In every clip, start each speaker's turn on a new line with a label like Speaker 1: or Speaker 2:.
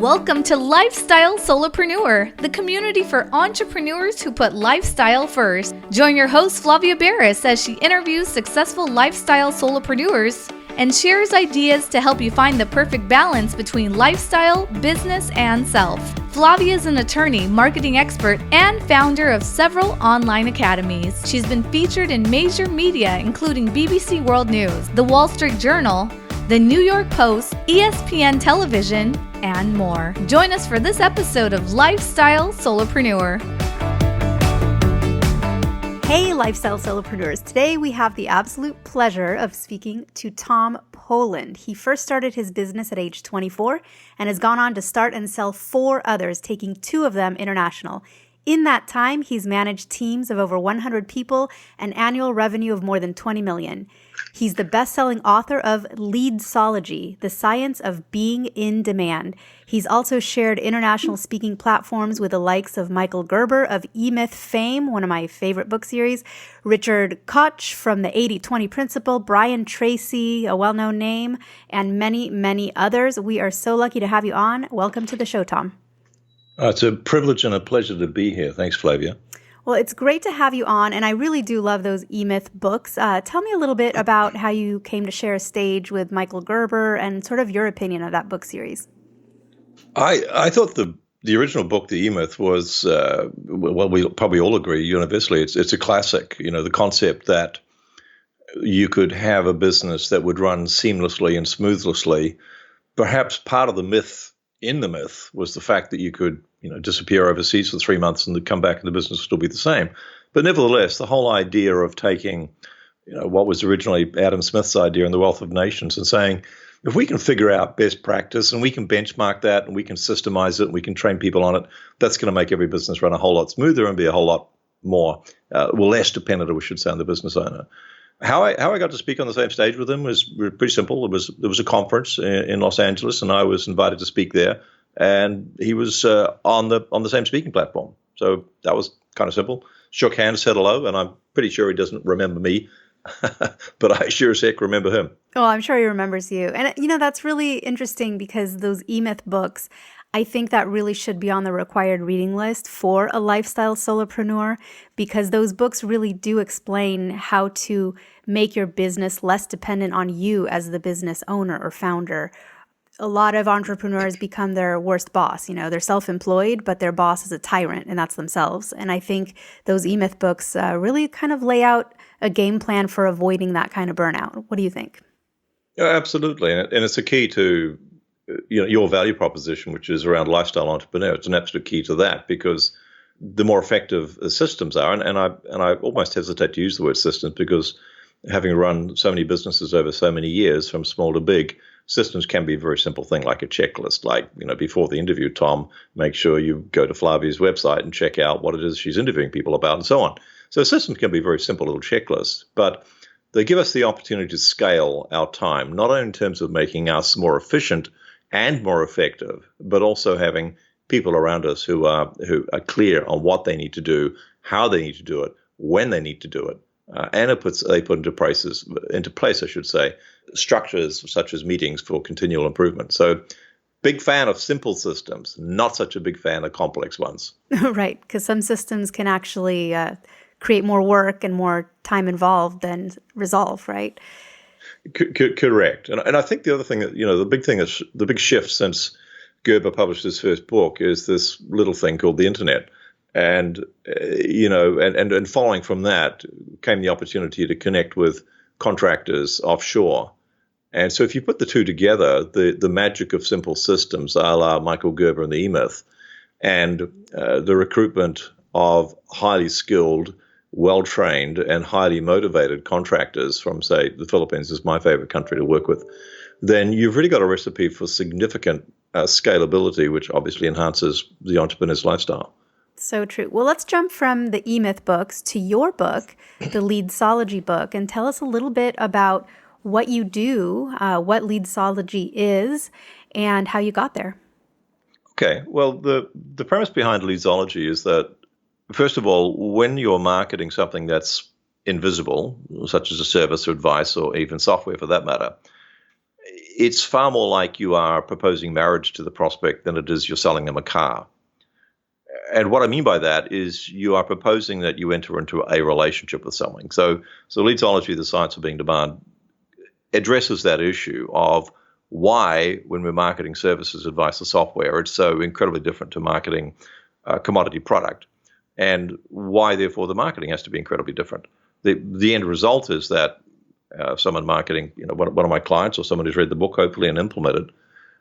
Speaker 1: Welcome to Lifestyle Solopreneur, the community for entrepreneurs who put lifestyle first. Join your host Flavia Barris as she interviews successful lifestyle solopreneurs and shares ideas to help you find the perfect balance between lifestyle, business, and self. Flavia is an attorney, marketing expert, and founder of several online academies. She's been featured in major media including BBC World News, The Wall Street Journal, The New York Post, ESPN Television, and more. Join us for this episode of Lifestyle Solopreneur. Hey, Lifestyle Solopreneurs. Today we have the absolute pleasure of speaking to Tom Poland. He first started his business at age 24 and has gone on to start and sell 4 others, taking 2 of them international. In that time, he's managed teams of over 100 people and annual revenue of more than 20 million. He's the best-selling author of Leadsology, The Science of Being in Demand. He's also shared international speaking platforms with the likes of Michael Gerber of E-Myth fame, one of my favorite book series, Richard Koch from the 80-20 Principle, Brian Tracy, a well-known name, and many, many others. We are so lucky to have you on. Welcome to the show, Tom.
Speaker 2: It's a privilege and a pleasure to be here. Thanks, Flavia.
Speaker 1: Well, it's great to have you on, and I really do love those E-Myth books. Tell me a little bit about how you came to share a stage with Michael Gerber and sort of your opinion of that book series.
Speaker 2: I thought the original book, the E-Myth, was, well, we probably all agree universally, it's a classic. You know, the concept that you could have a business that would run seamlessly and smoothly. Perhaps part of the myth in the myth was the fact that you could, disappear overseas for 3 months and come back and the business would still be the same. But nevertheless, the whole idea of taking, what was originally Adam Smith's idea in The Wealth of Nations and saying, if we can figure out best practice and we can benchmark that and we can systemize it and we can train people on it, that's going to make every business run a whole lot smoother and be a whole lot more, less dependent, we should say, on the business owner. How I got to speak on the same stage with him was pretty simple. There was a conference in Los Angeles, and I was invited to speak there, and he was on the same speaking platform. So that was kind of simple. Shook hands, said hello, and I'm pretty sure he doesn't remember me, but I sure as heck remember him.
Speaker 1: Oh, I'm sure he remembers you. And, that's really interesting because those E-Myth books, I think that really should be on the required reading list for a lifestyle solopreneur because those books really do explain how to make your business less dependent on you as the business owner or founder. A lot of entrepreneurs become their worst boss. They're self-employed, but their boss is a tyrant, and that's themselves. And I think those E-Myth books really kind of lay out a game plan for avoiding that kind of burnout. What do you think?
Speaker 2: Yeah, absolutely. And it's a key to your value proposition, which is around lifestyle entrepreneur. It's an absolute key to that because the more effective the systems are, and I almost hesitate to use the word systems because having run so many businesses over so many years from small to big, systems can be a very simple thing like a checklist. Like, before the interview, Tom, make sure you go to Flavia's website and check out what it is she's interviewing people about and so on. So systems can be very simple little checklists, but they give us the opportunity to scale our time, not only in terms of making us more efficient and more effective, but also having people around us who are clear on what they need to do, how they need to do it, when they need to do it, and they put into place, I should say, structures such as meetings for continual improvement. So, big fan of simple systems, not such a big fan of complex ones.
Speaker 1: Right, because some systems can actually create more work and more time involved than resolve, right?
Speaker 2: Correct. And I think the other thing that, the big shift since Gerber published his first book is this little thing called the internet. And, and following from that came the opportunity to connect with contractors offshore. And so if you put the two together, the magic of simple systems, a la Michael Gerber and the E-Myth, and the recruitment of highly skilled, well-trained and highly motivated contractors from, say, the Philippines is my favorite country to work with, then you've really got a recipe for significant scalability, which obviously enhances the entrepreneur's lifestyle.
Speaker 1: So true. Well, let's jump from the E-Myth books to your book, the Leadsology book, and tell us a little bit about what you do, what Leadsology is, and how you got there.
Speaker 2: Okay. Well, the premise behind Leadsology is that, first of all, when you're marketing something that's invisible, such as a service or advice or even software for that matter, it's far more like you are proposing marriage to the prospect than it is you're selling them a car. And what I mean by that is you are proposing that you enter into a relationship with someone. So Leadsology, the science of being demand, addresses that issue of why, when we're marketing services, advice, or software, it's so incredibly different to marketing a commodity product, and why, therefore, the marketing has to be incredibly different. The end result is that someone marketing, one of my clients or someone who's read the book, hopefully, and implemented,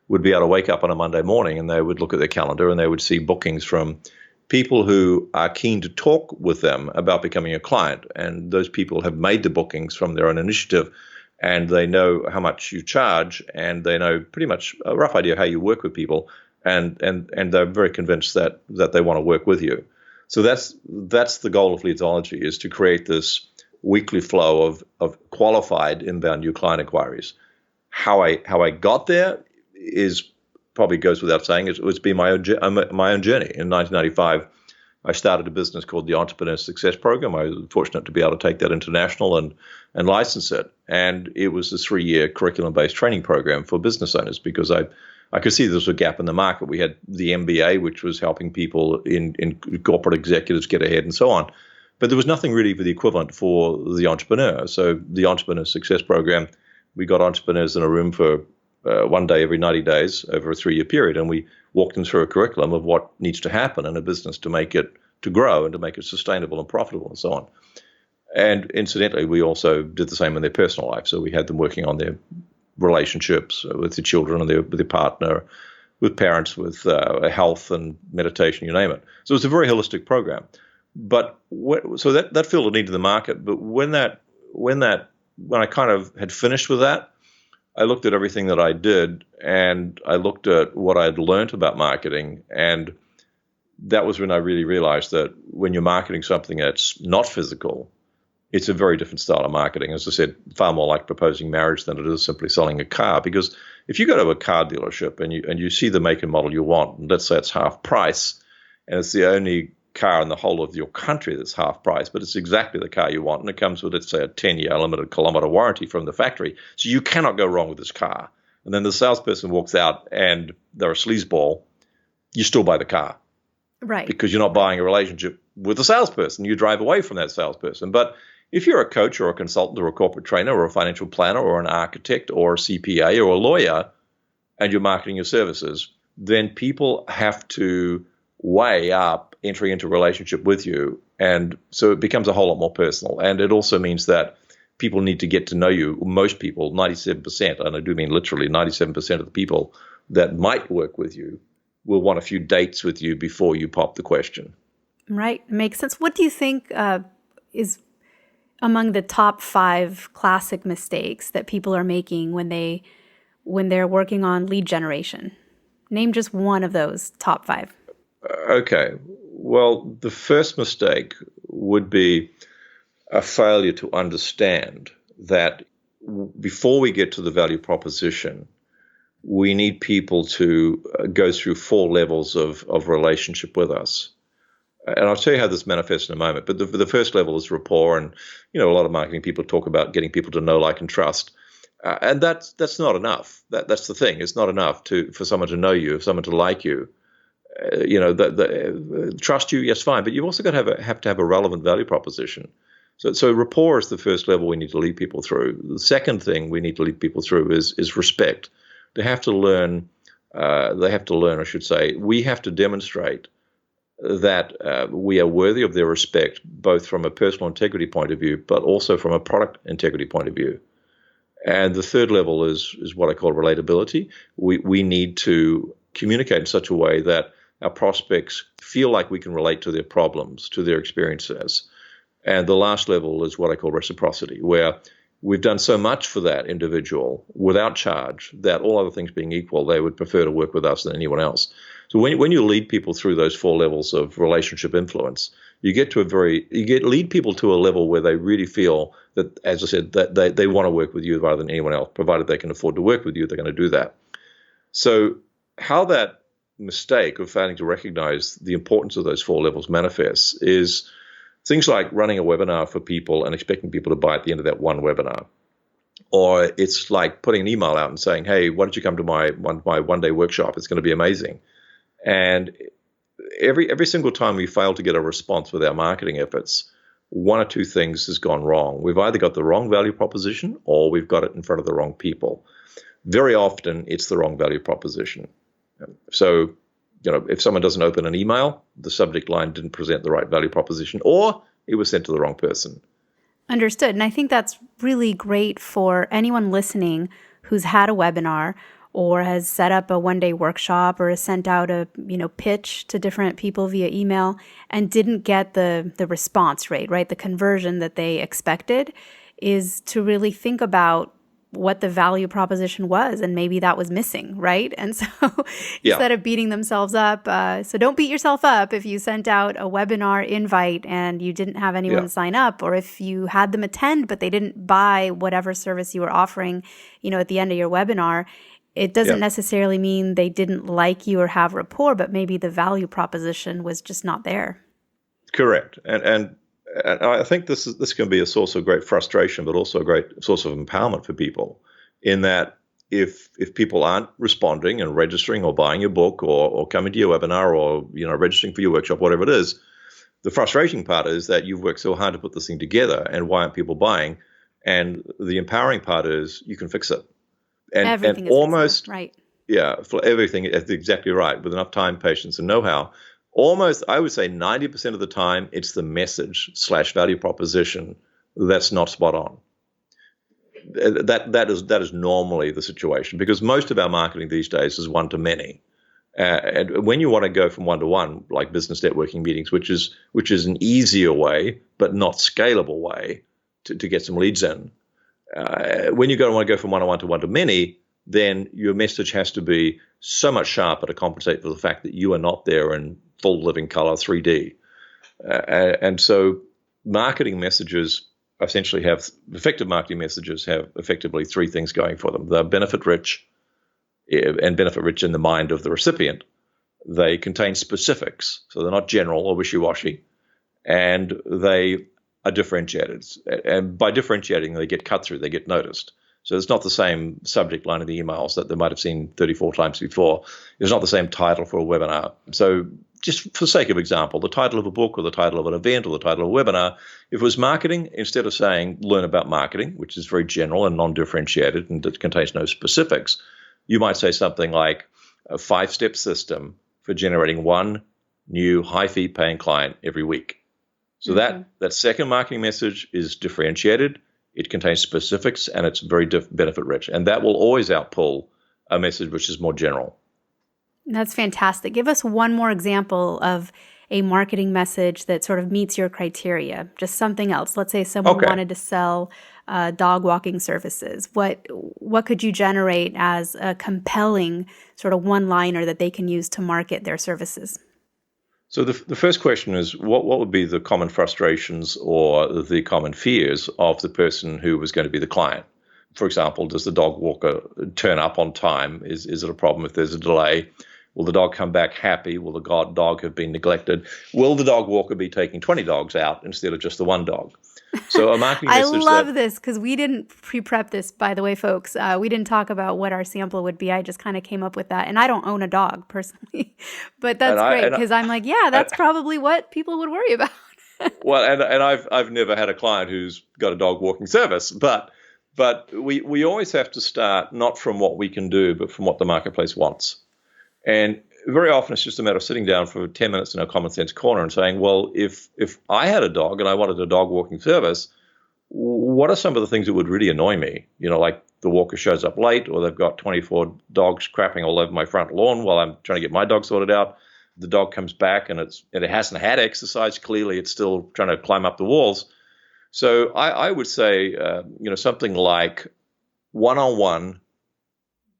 Speaker 2: would be able to wake up on a Monday morning and they would look at their calendar and they would see bookings from people who are keen to talk with them about becoming a client. And those people have made the bookings from their own initiative, and they know how much you charge, and they know pretty much a rough idea how you work with people, and they're very convinced that they want to work with you. So that's the goal of Leadsology, is to create this weekly flow of qualified inbound new client inquiries. How I got there is probably goes without saying. It's been my own journey. In 1995, I started a business called the Entrepreneur Success Program. I was fortunate to be able to take that international and license it. And it was a 3-year curriculum-based training program for business owners, because I could see there was a gap in the market. We had the MBA, which was helping people in corporate executives get ahead and so on. But there was nothing really for the equivalent for the entrepreneur. So the Entrepreneur Success Program, we got entrepreneurs in a room for one day every 90 days over a 3-year period, and we walked them through a curriculum of what needs to happen in a business to make it, to grow and to make it sustainable and profitable and so on. And incidentally, we also did the same in their personal life. So we had them working on their relationships with their children and with their partner, with parents, with health and meditation, you name it. So it's a very holistic program. But so that filled a need in the market. But when I kind of had finished with that, I looked at everything that I did, and I looked at what I'd learned about marketing, and that was when I really realized that when you're marketing something that's not physical, it's a very different style of marketing. As I said, far more like proposing marriage than it is simply selling a car. Because if you go to a car dealership and you see the make and model you want, and let's say it's half price, and it's the only car in the whole of your country that's half price, but it's exactly the car you want, and it comes with, let's say, a 10-year limited kilometer warranty from the factory. So you cannot go wrong with this car. And then the salesperson walks out and they're a sleazeball, you still buy the car.
Speaker 1: Right.
Speaker 2: Because you're not buying a relationship with the salesperson. You drive away from that salesperson. But if you're a coach or a consultant or a corporate trainer or a financial planner or an architect or a CPA or a lawyer, and you're marketing your services, then people have to weigh up entering into a relationship with you. And so it becomes a whole lot more personal. And it also means that people need to get to know you. Most people, 97%, and I do mean literally 97% of the people that might work with you will want a few dates with you before you pop the question.
Speaker 1: Right. Makes sense. What do you think is among the top 5 classic mistakes that people are making when they're working on lead generation? Name just one of those top 5.
Speaker 2: Okay. Well, the first mistake would be a failure to understand that before we get to the value proposition, we need people to go through 4 levels of relationship with us. And I'll tell you how this manifests in a moment. But the first level is rapport. And, a lot of marketing people talk about getting people to know, like, and trust. And that's not enough. That's the thing. It's not enough for someone to know you, for someone to like you. Trust you, yes, fine. But you've also got to have a relevant value proposition. So rapport is the first level we need to lead people through. The second thing we need to lead people through is respect. They have to learn, I should say, we have to demonstrate that we are worthy of their respect, both from a personal integrity point of view, but also from a product integrity point of view. And the third level is what I call relatability. We need to communicate in such a way that our prospects feel like we can relate to their problems, to their experiences. And the last level is what I call reciprocity, where we've done so much for that individual without charge that all other things being equal, they would prefer to work with us than anyone else. So when you lead people through those 4 levels of relationship influence, you lead people to a level where they really feel that, as I said, that they want to work with you rather than anyone else, provided they can afford to work with you, they're going to do that. So how that mistake of failing to recognize the importance of those 4 levels manifests is things like running a webinar for people and expecting people to buy at the end of that one webinar, Or it's like putting an email out and saying, hey, why don't you come to my one-day workshop? It's going to be amazing. And every single time we fail to get a response with our marketing efforts, one or two things has gone wrong. We've either got the wrong value proposition or we've got it in front of the wrong people. Very often, it's the wrong value proposition. So, if someone doesn't open an email, the subject line didn't present the right value proposition, or it was sent to the wrong person.
Speaker 1: Understood. And I think that's really great for anyone listening who's had a webinar or has set up a one-day workshop or has sent out a pitch to different people via email and didn't get the response rate, right? The conversion that they expected, is to really think about what the value proposition was, and maybe that was missing, right? And so instead of beating themselves up, so don't beat yourself up if you sent out a webinar invite and you didn't have anyone sign up, or if you had them attend but they didn't buy whatever service you were offering, at the end of your webinar. It doesn't necessarily mean they didn't like you or have rapport, but maybe the value proposition was just not there.
Speaker 2: Correct. And I think this can be a source of great frustration, but also a great source of empowerment for people, in that if people aren't responding and registering or buying your book or coming to your webinar or registering for your workshop, whatever it is, the frustrating part is that you've worked so hard to put this thing together, and why aren't people buying? And the empowering part is you can fix it. And
Speaker 1: everything is
Speaker 2: almost
Speaker 1: fixable, right?
Speaker 2: Yeah, for everything, that's exactly right. With enough time, patience, and know-how. Almost, I would say 90% of the time, it's the message/value proposition that's not spot on. That is normally the situation, because most of our marketing these days is one-to-many. And when you want to go from one-to-one, like business networking meetings, which is an easier way but not scalable way to get some leads in, when you want to go from one-to-one to one-to-many, then your message has to be so much sharper to compensate for the fact that you are not there in full living color 3D. And so marketing messages essentially effective marketing messages have effectively three things going for them. They're benefit rich, and benefit rich in the mind of the recipient. They contain specifics, so they're not general or wishy-washy, and they are differentiated. And by differentiating, they get cut through, they get noticed. So it's not the same subject line in the emails that they might have seen 34 times before. It's not the same title for a webinar. So just for sake of example, the title of a book or the title of an event or the title of a webinar, if it was marketing, instead of saying learn about marketing, which is very general and non-differentiated and it contains no specifics, you might say something like a 5-step system for generating one new high-fee paying client every week. So that second marketing message is differentiated. It contains specifics, and it's very benefit rich. And that will always outpull a message which is more general.
Speaker 1: That's fantastic. Give us one more example of a marketing message that sort of meets your criteria, just something else. Let's say someone wanted to sell dog walking services. What could you generate as a compelling sort of one-liner that they can use to market their services?
Speaker 2: So the first question is, what would be the common frustrations or the common fears of the person who was going to be the client? For example, does the dog walker turn up on time? Is it a problem if there's a delay? Will the dog come back happy? Will the dog have been neglected? Will the dog walker be taking 20 dogs out instead of just the one dog? So a marketing message.
Speaker 1: I love this because we didn't pre-prep this, by the way, folks. We didn't talk about what our sample would be. I just kind of came up with that. And I don't own a dog personally, but that's great because I'm like, yeah, that's probably what people would worry about.
Speaker 2: Well, and I've never had a client who's got a dog walking service, but we always have to start not from what we can do, but from what the marketplace wants. And very often it's just a matter of sitting down for 10 minutes in a common sense corner and saying, well, if I had a dog and I wanted a dog walking service, what are some of the things that would really annoy me? Like the walker shows up late, or they've got 24 dogs crapping all over my front lawn while I'm trying to get my dog sorted out. The dog comes back and it hasn't had exercise. Clearly, it's still trying to climb up the walls. So I would say, something like one-on-one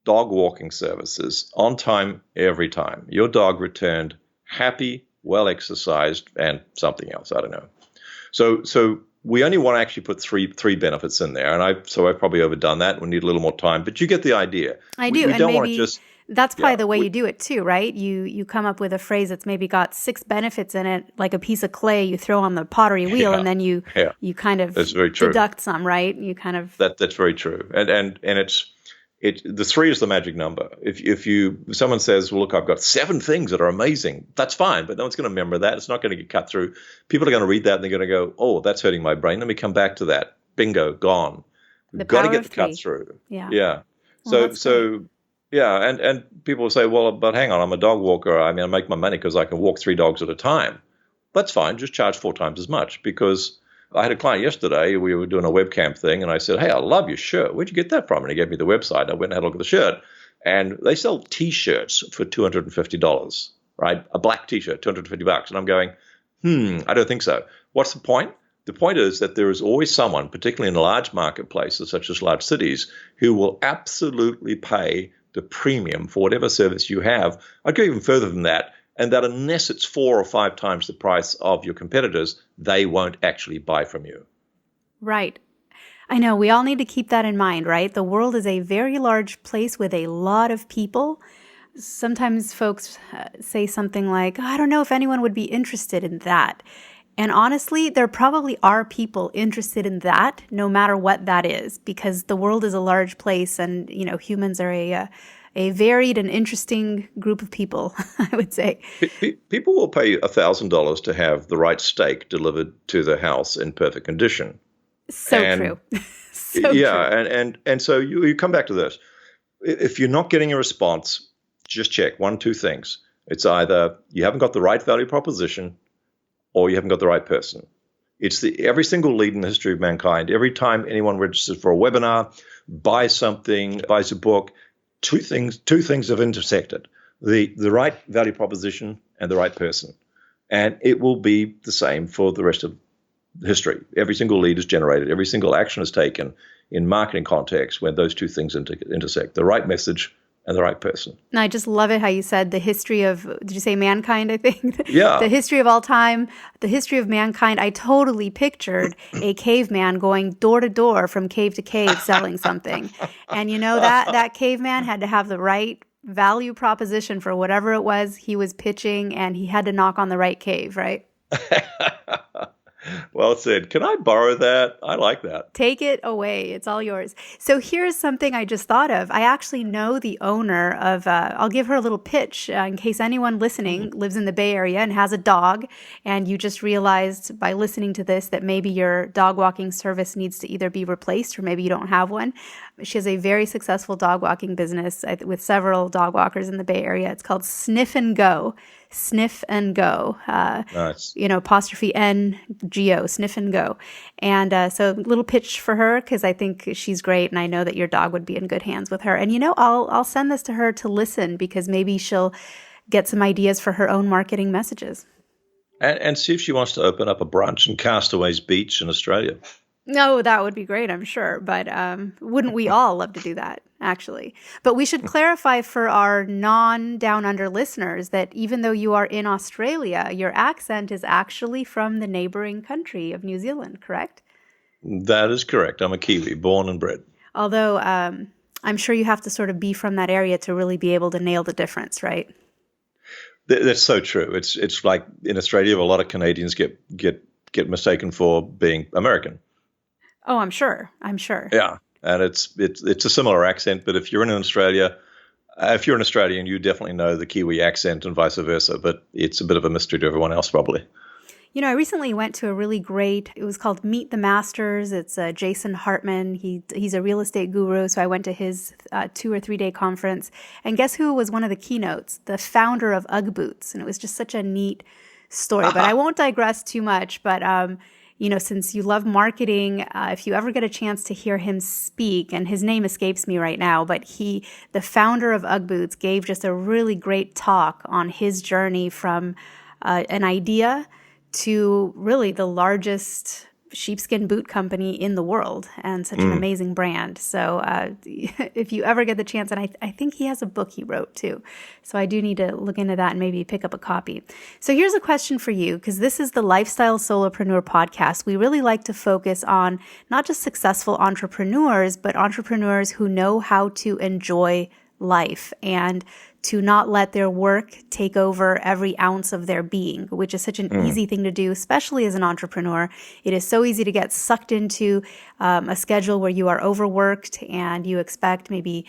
Speaker 2: dog walking services on time, every time. Your dog returned happy, well exercised, and something else. I don't know. So we only want to actually put three benefits in there, and I've probably overdone that. We need a little more time, but you get the idea.
Speaker 1: I do,
Speaker 2: we
Speaker 1: and
Speaker 2: don't
Speaker 1: maybe
Speaker 2: want to just
Speaker 1: That's probably
Speaker 2: Yeah.
Speaker 1: the way you do it too, right? You come up with a phrase that's maybe got 6 benefits in it, like a piece of clay you throw on the pottery wheel, and then you
Speaker 2: Yeah.
Speaker 1: kind of
Speaker 2: That's very true.
Speaker 1: deduct some, right? You kind of
Speaker 2: That's very true. And the 3 is the magic number. If someone says, well, look, I've got 7 things that are amazing, that's fine, but no one's going to remember that. It's not going to get cut through. People are going to read that and they're going to go, oh, that's hurting my brain. Let me come back to that. Bingo, gone. We've got to get the cut through.
Speaker 1: Yeah.
Speaker 2: Yeah.
Speaker 1: Well,
Speaker 2: So yeah, and people will say, well, but hang on, I'm a dog walker. I mean, I make my money because I can walk 3 dogs at a time. That's fine. Just charge 4 times as much, because I had a client yesterday. We were doing a webcam thing, and I said, hey, I love your shirt. Where'd you get that from? And he gave me the website. I went and had a look at the shirt. And they sell T-shirts for $250, right? A black T-shirt, $250. And I'm going, I don't think so. What's the point? The point is that there is always someone, particularly in large marketplaces such as large cities, who will absolutely pay the premium for whatever service you have. I'd go even further than that. And that unless it's 4 or 5 times the price of your competitors, they won't actually buy from you.
Speaker 1: Right. I know. We all need to keep that in mind, right? The world is a very large place with a lot of people. Sometimes folks say something like, I don't know if anyone would be interested in that. And honestly, there probably are people interested in that, no matter what that is, because the world is a large place, and humans are a varied and interesting group of people, I would say.
Speaker 2: People will pay $1,000 to have the right steak delivered to their house in perfect condition.
Speaker 1: True.
Speaker 2: True. And so you come back to this. If you're not getting a response, just check 1, 2 things. It's either you haven't got the right value proposition, or you haven't got the right person. It's every single lead in the history of mankind. Every time anyone registers for a webinar, buys something, buys a book, two things have intersected: the right value proposition and the right person. And it will be the same for the rest of history. Every single lead is generated. Every single action is taken in marketing context when those 2 things intersect: the right message and the right person.
Speaker 1: And I just love it how you said the history of, did you say mankind, I think?
Speaker 2: Yeah.
Speaker 1: The history of all time, the history of mankind. I totally pictured a caveman going door to door from cave to cave selling something. And that caveman had to have the right value proposition for whatever it was he was pitching, and he had to knock on the right cave, right?
Speaker 2: Well said. Can I borrow that? I like that.
Speaker 1: Take it away. It's all yours. So here's something I just thought of. I actually know the owner of, I'll give her a little pitch in case anyone listening lives in the Bay Area and has a dog, and you just realized by listening to this that maybe your dog walking service needs to either be replaced or maybe you don't have one. She has a very successful dog walking business with several dog walkers in the Bay Area. It's called Sniff and Go. Sniff and Go.
Speaker 2: Nice.
Speaker 1: Apostrophe NGO, Sniff and Go. And so a little pitch for her, because I think she's great, and I know that your dog would be in good hands with her. And I'll send this to her to listen, because maybe she'll get some ideas for her own marketing messages.
Speaker 2: And see if she wants to open up a branch in Castaways Beach in Australia.
Speaker 1: No, that would be great, I'm sure. But wouldn't we all love to do that, actually? But we should clarify for our non-Down Under listeners that even though you are in Australia, your accent is actually from the neighboring country of New Zealand, correct?
Speaker 2: That is correct. I'm a Kiwi, born and bred.
Speaker 1: Although I'm sure you have to sort of be from that area to really be able to nail the difference, right?
Speaker 2: That's so true. It's like in Australia, a lot of Canadians get mistaken for being American.
Speaker 1: Oh, I'm sure.
Speaker 2: Yeah, and it's a similar accent. But if you're in Australia, if you're an Australian, you definitely know the Kiwi accent and vice versa. But it's a bit of a mystery to everyone else, probably.
Speaker 1: I recently went to a really great, it was called Meet the Masters. It's Jason Hartman. He's a real estate guru. So I went to his 2 or 3 day conference. And guess who was one of the keynotes? The founder of UGG Boots. And it was just such a neat story. But I won't digress too much. But since you love marketing, if you ever get a chance to hear him speak, and his name escapes me right now, but the founder of UGG Boots, gave just a really great talk on his journey from an idea to really the largest sheepskin boot company in the world, and such an amazing brand. So if you ever get the chance, and I think he has a book he wrote too, so I do need to look into that and maybe pick up a copy. So here's a question for you, because this is the Lifestyle Solopreneur podcast. We really like to focus on not just successful entrepreneurs, but entrepreneurs who know how to enjoy life and to not let their work take over every ounce of their being, which is such an easy thing to do, especially as an entrepreneur. It is so easy to get sucked into a schedule where you are overworked and you expect maybe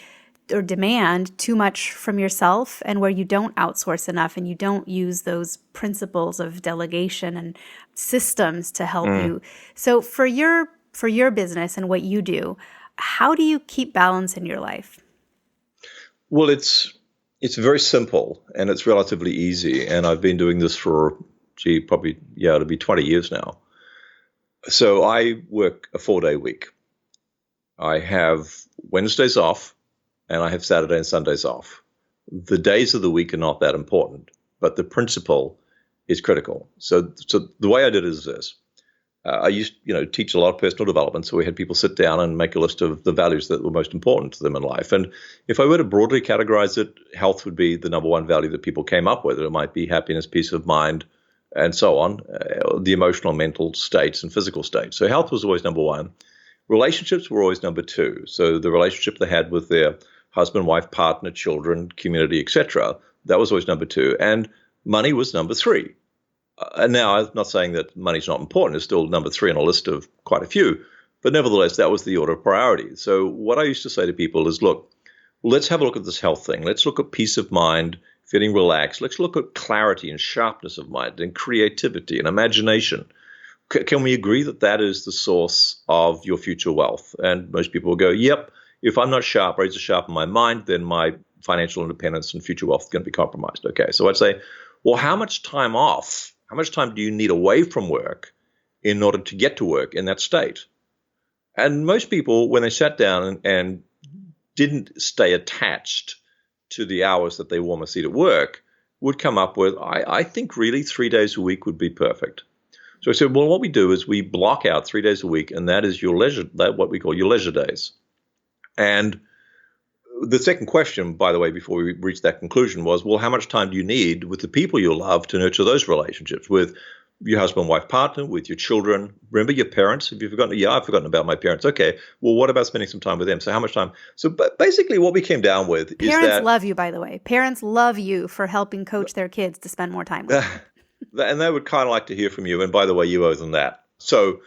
Speaker 1: or demand too much from yourself, and where you don't outsource enough and you don't use those principles of delegation and systems to help you. So for your business and what you do, how do you keep balance in your life?
Speaker 2: Well, it's very simple and it's relatively easy. And I've been doing this for, probably, it'll be 20 years now. So I work a 4-day week. I have Wednesdays off and I have Saturday and Sundays off. The days of the week are not that important, but the principle is critical. So the way I did it is this. I used, teach a lot of personal development. So we had people sit down and make a list of the values that were most important to them in life. And if I were to broadly categorize it, health would be the number one value that people came up with. It might be happiness, peace of mind, and so on, the emotional, mental states and physical states. So health was always number one. Relationships were always number two. So the relationship they had with their husband, wife, partner, children, community, etc., that was always number two. And money was number three. And now I'm not saying that money's not important. It's still number three on a list of quite a few. But nevertheless, that was the order of priority. So what I used to say to people is, look, let's have a look at this health thing. Let's look at peace of mind, feeling relaxed. Let's look at clarity and sharpness of mind and creativity and imagination. Can we agree that that is the source of your future wealth? And most people will go, yep, if I'm not sharp, ready to sharpen my mind, then my financial independence and future wealth is going to be compromised. Okay, so I'd say, well, how much time do you need away from work in order to get to work in that state? And most people, when they sat down and didn't stay attached to the hours that they warm a seat at work, would come up with, I think really 3 days a week would be perfect. So I said, well, what we do is we block out 3 days a week, and that is your leisure, what we call your leisure days. And the second question, by the way, before we reached that conclusion was, well, how much time do you need with the people you love to nurture those relationships with your husband, wife, partner, with your children? Remember your parents? Have you forgotten? Yeah, I've forgotten about my parents. Okay, well, what about spending some time with them? So how much time? So basically what we came down with is that—
Speaker 1: Parents love you, by the way. Parents love you for helping coach their kids to spend more time with them.
Speaker 2: And they would kind of like to hear from you. And by the way, you owe them that. So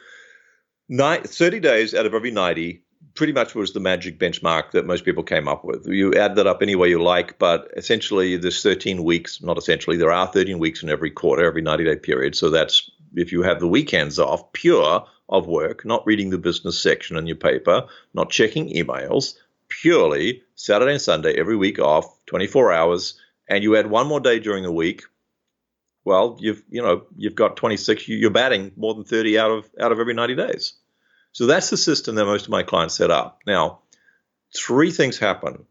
Speaker 2: 30 days out of every 90 pretty much was the magic benchmark that most people came up with. You add that up any way you like, but essentially there's 13 weeks, not essentially, there are 13 weeks in every quarter, every 90-day period. So that's, if you have the weekends off, pure of work, not reading the business section in your paper, not checking emails, purely Saturday and Sunday, every week off, 24 hours, and you add one more day during the week, well, you've got 26, you're batting more than 30 out of every 90 days. So that's the system that most of my clients set up. Now, 3 things happen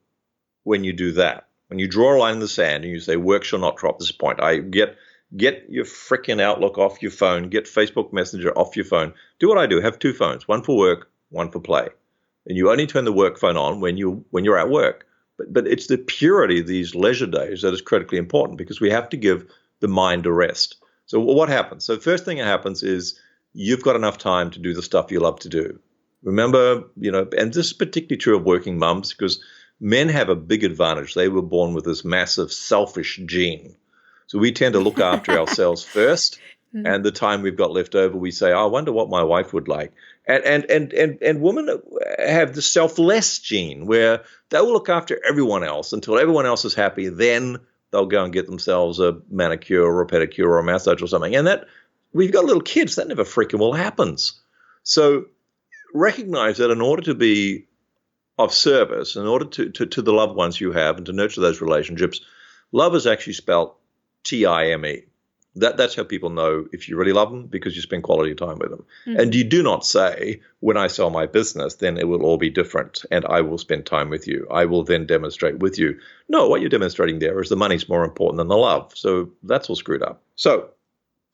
Speaker 2: when you do that. When you draw a line in the sand and you say, work shall not drop this point. I get your freaking Outlook off your phone, get Facebook Messenger off your phone. Do what I do, have 2 phones, one for work, one for play. And you only turn the work phone on when you're at work. But it's the purity of these leisure days that is critically important, because we have to give the mind a rest. So what happens? So first thing that happens is you've got enough time to do the stuff you love to do. Remember, and this is particularly true of working mums, because men have a big advantage. They were born with this massive selfish gene. So we tend to look after ourselves first, and the time we've got left over, we say, I wonder what my wife would like. And women have the selfless gene, where they will look after everyone else until everyone else is happy. Then they'll go and get themselves a manicure or a pedicure or a massage or something. And that, we've got little kids, that never freaking well happens. So recognize that in order to be of service, in order to the loved ones you have and to nurture those relationships, love is actually spelled T-I-M-E. That's how people know if you really love them, because you spend quality time with them. Mm-hmm. And you do not say, when I sell my business, then it will all be different and I will spend time with you. I will then demonstrate with you. No, what you're demonstrating there is the money's more important than the love. So that's all screwed up. So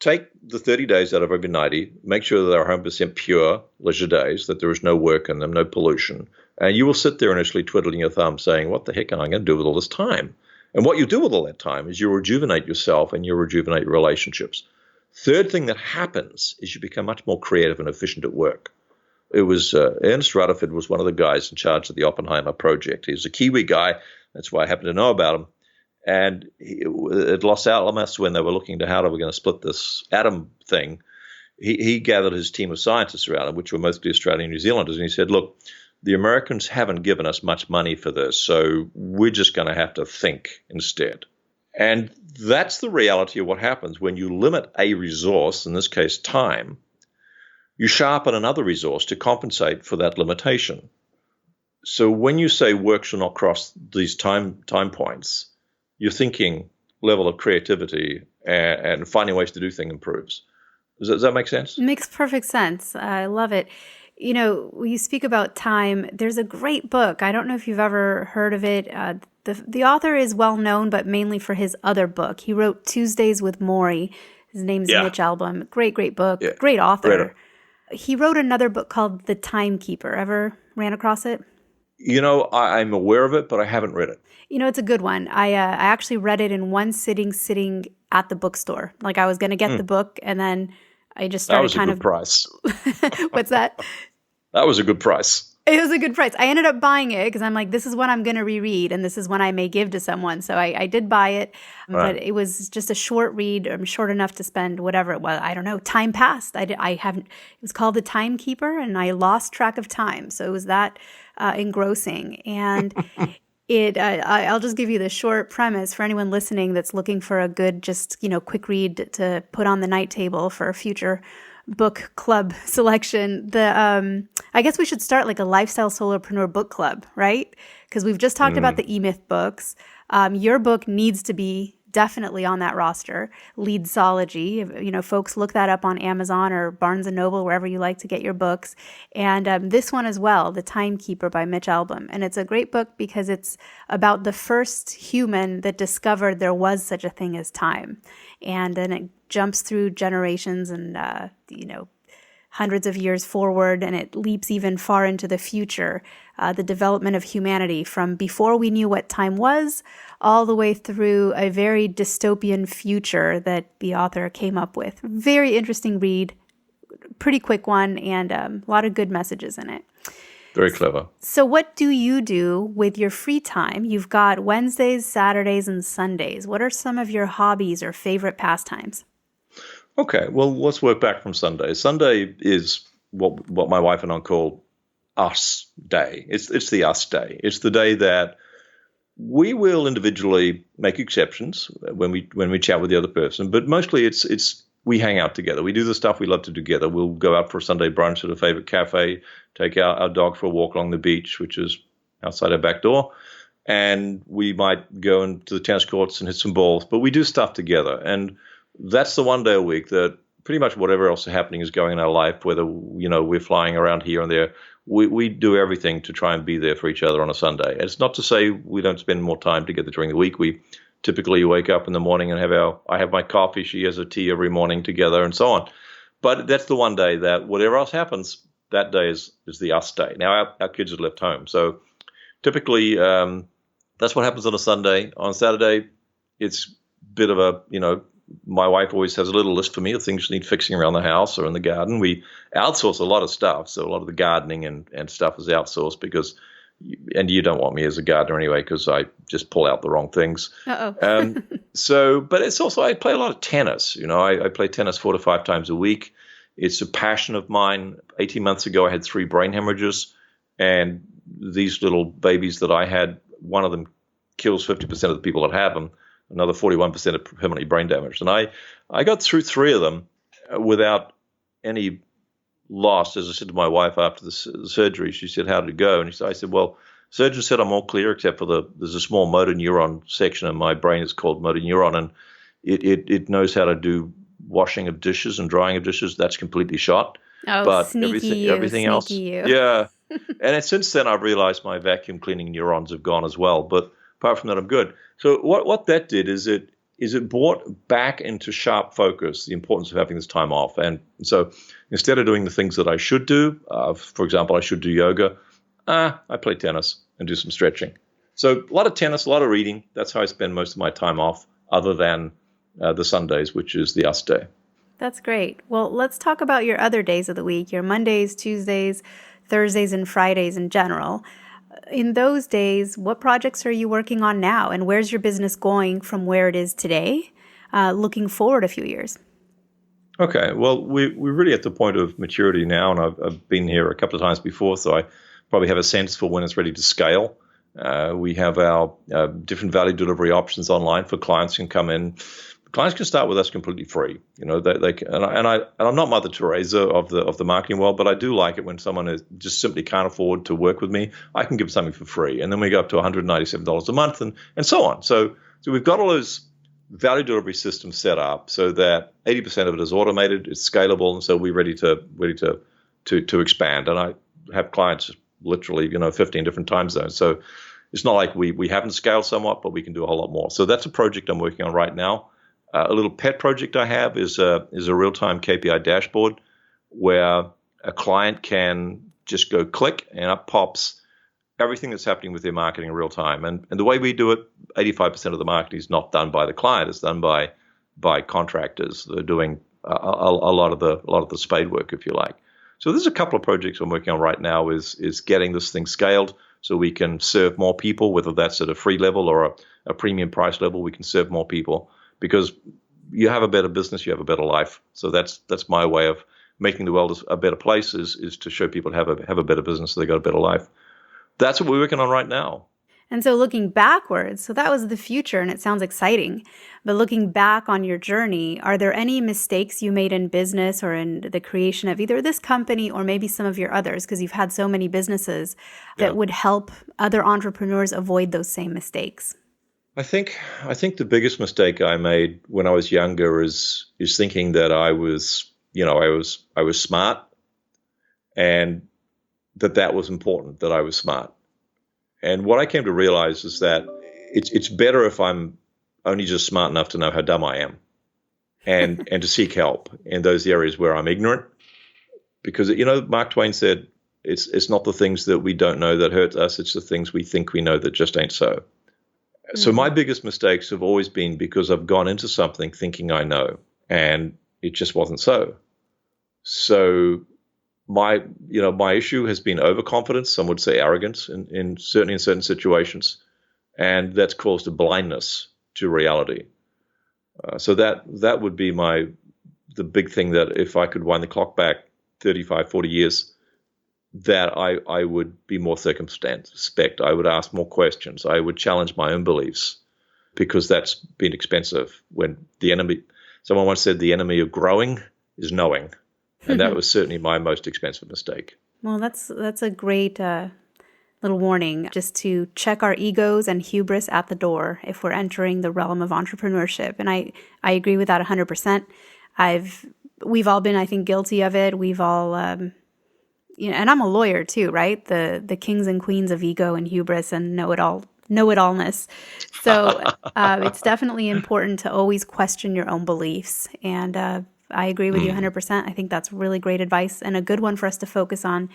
Speaker 2: take the 30 days out of every 90, make sure that they're 100% pure leisure days, that there is no work in them, no pollution. And you will sit there initially twiddling your thumb saying, what the heck am I going to do with all this time? And what you do with all that time is you rejuvenate yourself and you rejuvenate your relationships. Third thing that happens is you become much more creative and efficient at work. It was Ernest Rutherford was one of the guys in charge of the Oppenheimer project. He was a Kiwi guy, That's why I happen to know about him. And at Los Alamos, when they were looking to how they were going to split this atom thing, he gathered his team of scientists around him, which were mostly Australian and New Zealanders, and he said, look, the Americans haven't given us much money for this, so we're just going to have to think instead. And that's the reality of what happens when you limit a resource, in this case time. You sharpen another resource to compensate for that limitation. So when you say work shall not cross these time points, your thinking level of creativity and finding ways to do things improves. Does that make sense?
Speaker 1: It makes perfect sense. I love it. You know, when you speak about time, there's a great book. I don't know if you've ever heard of it. The author is well known, but mainly for his other book. He wrote Tuesdays with Morrie. His name's Mitch Albom. Great book. Yeah. Great author. He wrote another book called The Timekeeper. Ever ran across it?
Speaker 2: You know, I'm aware of it, but I haven't read it.
Speaker 1: You know, it's a good one. I actually read it in one sitting at the bookstore. Like I was going to get the book, and then I just started kind of.
Speaker 2: That was a good price.
Speaker 1: What's that?
Speaker 2: That was a good price.
Speaker 1: It was a good price. I ended up buying it because I'm like, this is what I'm going to reread, and this is one I may give to someone. So I did buy it, but it was just a short read, short enough to spend whatever it was. I don't know. Time passed. I haven't. It was called The Timekeeper, and I lost track of time. So it was that engrossing, and I'll just give you the short premise for anyone listening that's looking for a good, just quick read to put on the night table for a future book club selection. I guess we should start like a lifestyle solopreneur book club, right? Because we've just talked about the E-Myth books. Your book needs to be definitely on that roster. Leadsology, folks look that up on Amazon or Barnes & Noble, wherever you like to get your books. And this one as well, The Timekeeper by Mitch Albom. And it's a great book because it's about the first human that discovered there was such a thing as time. And then it jumps through generations and, hundreds of years forward, and it leaps even far into the future, the development of humanity from before we knew what time was all the way through a very dystopian future that the author came up with. Very interesting read, pretty quick one, and a lot of good messages in it.
Speaker 2: Very clever.
Speaker 1: So what do you do with your free time? You've got Wednesdays, Saturdays, and Sundays. What are some of your hobbies or favorite pastimes?
Speaker 2: Okay, well, let's work back from Sunday. Sunday is what my wife and I call us day. It's the us day. It's the day that we will individually make exceptions when we chat with the other person, but mostly it's we hang out together. We do the stuff we love to do together. We'll go out for a Sunday brunch at a favorite cafe, take our dog for a walk along the beach, which is outside our back door, and we might go into the tennis courts and hit some balls, but we do stuff together. And that's the one day a week that pretty much whatever else is happening is going in our life, whether, we're flying around here and there, we do everything to try and be there for each other on a Sunday. And it's not to say we don't spend more time together during the week. We typically wake up in the morning and I have my coffee, she has a tea every morning together and so on. But that's the one day that whatever else happens, that day is the us day. Now our kids have left home. So typically that's what happens on a Sunday. On Saturday, it's a bit of a, my wife always has a little list for me of things that need fixing around the house or in the garden. We outsource a lot of stuff. So a lot of the gardening and stuff is outsourced because, and you don't want me as a gardener anyway, because I just pull out the wrong things. But it's also, I play a lot of tennis. I play tennis 4 to 5 times a week. It's a passion of mine. 18 months ago, I had 3 brain hemorrhages, and these little babies that I had, one of them kills 50% of the people that have them. Another 41% of permanently brain damage. And I got through 3 of them without any loss. As I said to my wife after the surgery, she said, "How did it go?" And I said, "Well, surgeon said I'm all clear except for there's a small motor neuron section in my brain. It's called motor neuron, and it knows how to do washing of dishes and drying of dishes. That's completely shot.
Speaker 1: Oh,
Speaker 2: but
Speaker 1: sneaky
Speaker 2: everything else,
Speaker 1: you.
Speaker 2: Yeah." And since then, I've realized my vacuum cleaning neurons have gone as well. But apart from that, I'm good. So what that did is it brought back into sharp focus the importance of having this time off. And so instead of doing the things that I should do, for example, I should do yoga, I play tennis and do some stretching. So a lot of tennis, a lot of reading. That's how I spend most of my time off, other than the Sundays, which is the us day.
Speaker 1: That's great. Well, let's talk about your other days of the week, your Mondays, Tuesdays, Thursdays, and Fridays in general. in those days, what projects are you working on now? And where's your business going from where it is today, looking forward a few years?
Speaker 2: Okay, well, we're really at the point of maturity now, and I've been here a couple of times before, so I probably have a sense for when it's ready to scale. We have our different value delivery options online for clients who can come in. Clients can start with us completely free. They can, and I'm not Mother Teresa of the marketing world, but I do like it when someone just simply can't afford to work with me. I can give something for free, and then we go up to $197 a month, and so on. So we've got all those value delivery systems set up so that 80% of it is automated, it's scalable, and so we're ready to expand. And I have clients literally 15 different time zones. So it's not like we haven't scaled somewhat, but we can do a whole lot more. So that's a project I'm working on right now. A little pet project I have is a real-time KPI dashboard where a client can just go click and up pops everything that's happening with their marketing in real time. And the way we do it, 85% of the marketing is not done by the client; it's done by contractors. They're doing a lot of the spade work, if you like. So there's a couple of projects I'm working on right now. Is getting this thing scaled so we can serve more people, whether that's at a free level or a premium price level. We can serve more people because you have a better business, you have a better life. So that's my way of making the world a better place is to show people have a better business so they got a better life. That's what we're working on right now.
Speaker 1: And so looking backwards, so that was the future and it sounds exciting, but looking back on your journey, are there any mistakes you made in business or in the creation of either this company or maybe some of your others, because you've had so many businesses, that would help other entrepreneurs avoid those same mistakes?
Speaker 2: I think the biggest mistake I made when I was younger is thinking that I was smart and that was important, that I was smart. And what I came to realize is that it's better if I'm only just smart enough to know how dumb I am and to seek help in those areas where I'm ignorant. Because, Mark Twain said, it's not the things that we don't know that hurt us, it's the things we think we know that just ain't so. Mm-hmm. So my biggest mistakes have always been because I've gone into something thinking I know, and it just wasn't so. So my issue has been overconfidence. Some would say arrogance, certainly in certain situations, and that's caused a blindness to reality. So that would be the big thing, that if I could wind the clock back 35, 40 years, that I would be more circumspect. I would ask more questions. I would challenge my own beliefs, because that's been expensive. Someone once said, the enemy of growing is knowing. And that was certainly my most expensive mistake.
Speaker 1: Well, that's a great little warning, just to check our egos and hubris at the door if we're entering the realm of entrepreneurship. And I agree with that 100%. We've all been, I think, guilty of it. We've all, and I'm a lawyer too, right? The kings and queens of ego and hubris and know-it-allness. So it's definitely important to always question your own beliefs. And I agree with you 100%. I think that's really great advice and a good one for us to focus on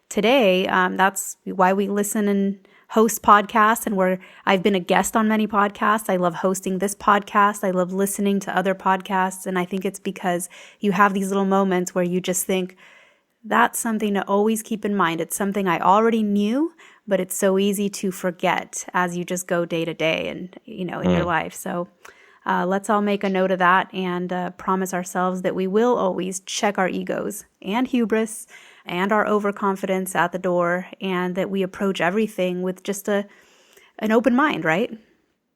Speaker 1: today. That's why we listen and host podcasts, and I've been a guest on many podcasts. I love hosting this podcast. I love listening to other podcasts. And I think it's because you have these little moments where you just think, that's something to always keep in mind. It's something I already knew, but it's so easy to forget as you just go day to day and, in your life. So let's all make a note of that and promise ourselves that we will always check our egos and hubris and our overconfidence at the door, and that we approach everything with just an open mind, right?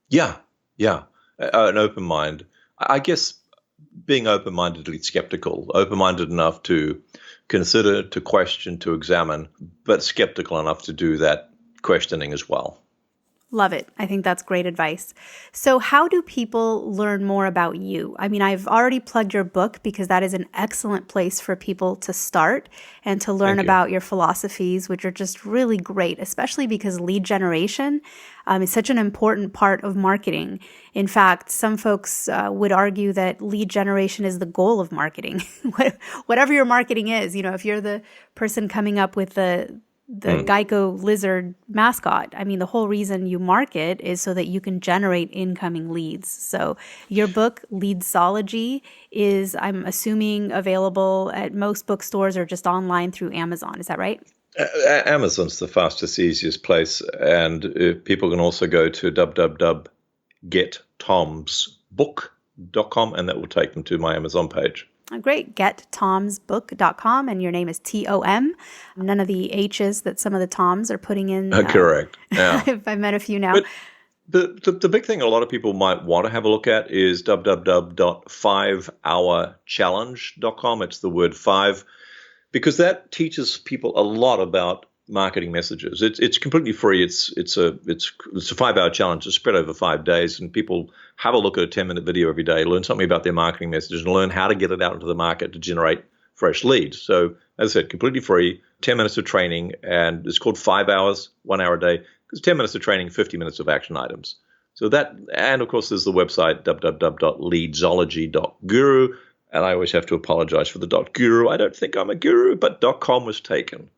Speaker 2: Yeah. An open mind. I guess being open-mindedly skeptical, open-minded enough to consider, to question, to examine, but skeptical enough to do that questioning as well.
Speaker 1: Love it. I think that's great advice. So how do people learn more about you? I mean, I've already plugged your book because that is an excellent place for people to start and to learn about your philosophies, which are just really great, especially because lead generation is such an important part of marketing. In fact, some folks would argue that lead generation is the goal of marketing. Whatever your marketing is, if you're the person coming up with the Geico lizard mascot. I mean, the whole reason you market is so that you can generate incoming leads. So your book, Leadsology, is, I'm assuming, available at most bookstores or just online through Amazon. Is that right?
Speaker 2: Amazon's the fastest, easiest place, and people can also go to www.gettomsbook.com, and that will take them to my Amazon page.
Speaker 1: Great. GetTomsBook.com, and your name is Tom. None of the H's that some of the Toms are putting in.
Speaker 2: Correct. Yeah.
Speaker 1: I've met a few now.
Speaker 2: But the big thing a lot of people might want to have a look at is www.5hourchallenge.com. It's the word 5, because that teaches people a lot about marketing messages. It's completely free. It's a 5-hour challenge. It's spread over 5 days, and people have a look at a 10-minute video every day, learn something about their marketing message, and learn how to get it out into the market to generate fresh leads. So, as I said, completely free, 10 minutes of training, and it's called 5 hours, 1 hour a day, because 10 minutes of training, 50 minutes of action items. So that, and of course, there's the website, www.leadsology.guru, and I always have to apologize for the .guru. I don't think I'm a guru, but .com was taken.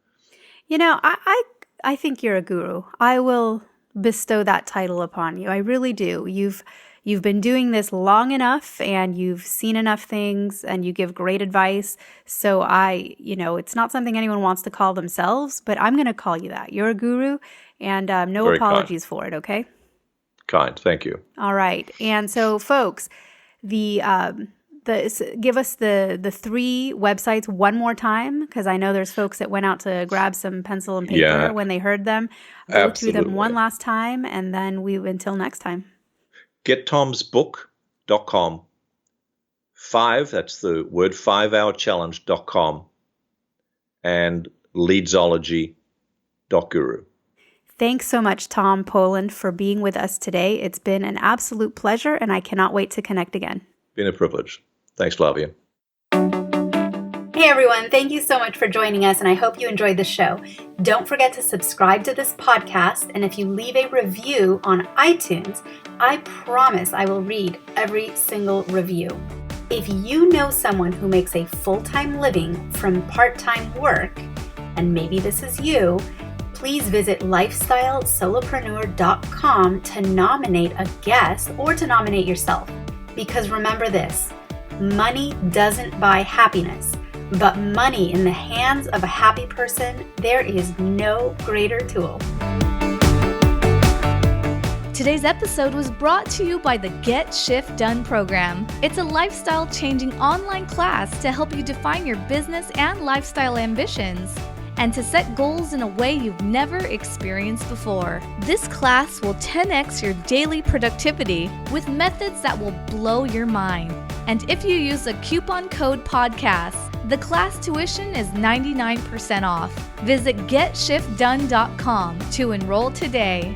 Speaker 1: You know, I think you're a guru. I will bestow that title upon you. I really do. You've been doing this long enough, and you've seen enough things, and you give great advice. So it's not something anyone wants to call themselves, but I'm going to call you that. You're a guru, and no
Speaker 2: Very
Speaker 1: apologies for it, okay?
Speaker 2: Kind. Thank you.
Speaker 1: All right. And so, folks, give us the 3 websites one more time, because I know there's folks that went out to grab some pencil and paper when they heard them. Go through them one last time, and then until next time.
Speaker 2: GetTomsBook.com. 5, that's the word 5hourchallenge.com, and leadsology.guru.
Speaker 1: Thanks so much, Tom Poland, for being with us today. It's been an absolute pleasure, and I cannot wait to connect again.
Speaker 2: Been a privilege. Thanks, Flavia.
Speaker 1: Hey everyone, thank you so much for joining us, and I hope you enjoyed the show. Don't forget to subscribe to this podcast, and if you leave a review on iTunes, I promise I will read every single review. If you know someone who makes a full-time living from part-time work, and maybe this is you, please visit lifestylesolopreneur.com to nominate a guest or to nominate yourself. Because remember this, money doesn't buy happiness, but money in the hands of a happy person, there is no greater tool.
Speaker 3: Today's episode was brought to you by the Get Shift Done program. It's a lifestyle-changing online class to help you define your business and lifestyle ambitions, and to set goals in a way you've never experienced before. This class will 10x your daily productivity with methods that will blow your mind. And if you use a coupon code podcast, the class tuition is 99% off. Visit GetShiftDone.com to enroll today.